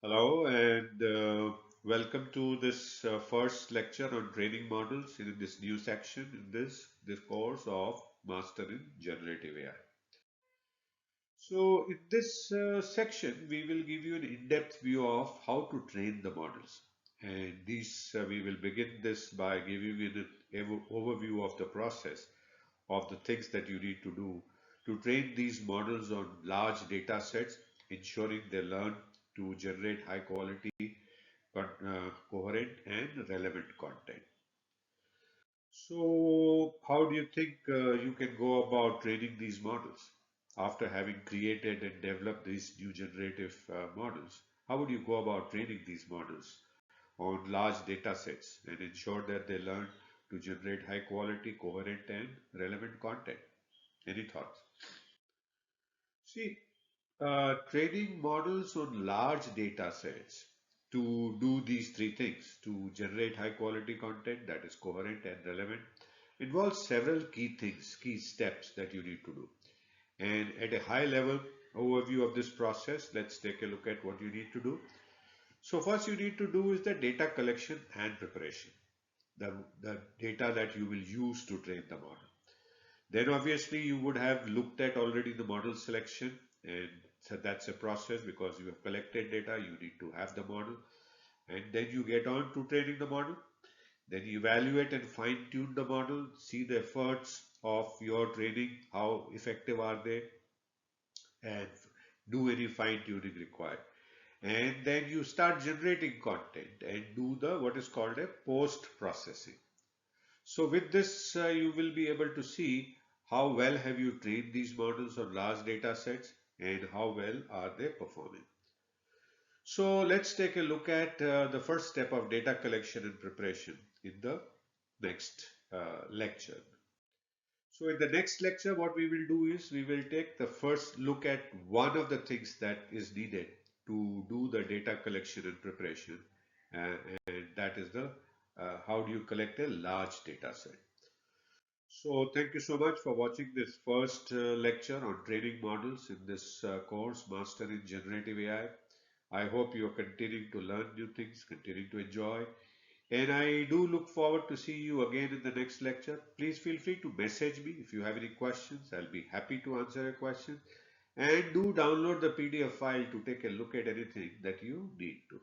Hello and welcome to this first lecture on training models in this new section in this course of Master in Generative AI. So in this section, we will give you an in-depth view of how to train the models. And we will begin this by giving you an overview of the process of the things that you need to do to train these models on large data sets, ensuring they learn to generate high quality, coherent and relevant content. So, how do you think you can go about training these models? After having created and developed these new generative models, how would you go about training these models on large data sets and ensure that they learn to generate high quality, coherent and relevant content? Any thoughts? See, training models on large data sets to do these three things, to generate high quality content that is coherent and relevant, involves several key things, key steps that you need to do. And at a high level overview of this process, let's take a look at what you need to do. So first you need to do is the data collection and preparation, the data that you will use to train the model. Then obviously you would have looked at already the model selection, and so that's a process because you have collected data, you need to have the model, and then you get on to training the model. Then you evaluate and fine tune the model, see the efforts of your training, how effective are they, and do any fine tuning required. And then you start generating content and do the what is called a post processing. So with this, you will be able to see how well have you trained these models on large data sets and how well are they performing. So let's take a look at the first step of data collection and preparation in the next lecture. So in the next lecture, what we will do is we will take the first look at one of the things that is needed to do the data collection and preparation, uh, and that is the how do you collect a large data set. So thank you so much for watching this first lecture on training models in this course, Master in Generative AI. I hope you are continuing to learn new things, continuing to enjoy. And I do look forward to see you again in the next lecture. Please feel free to message me if you have any questions. I'll be happy to answer your questions. And do download the PDF file to take a look at anything that you need to.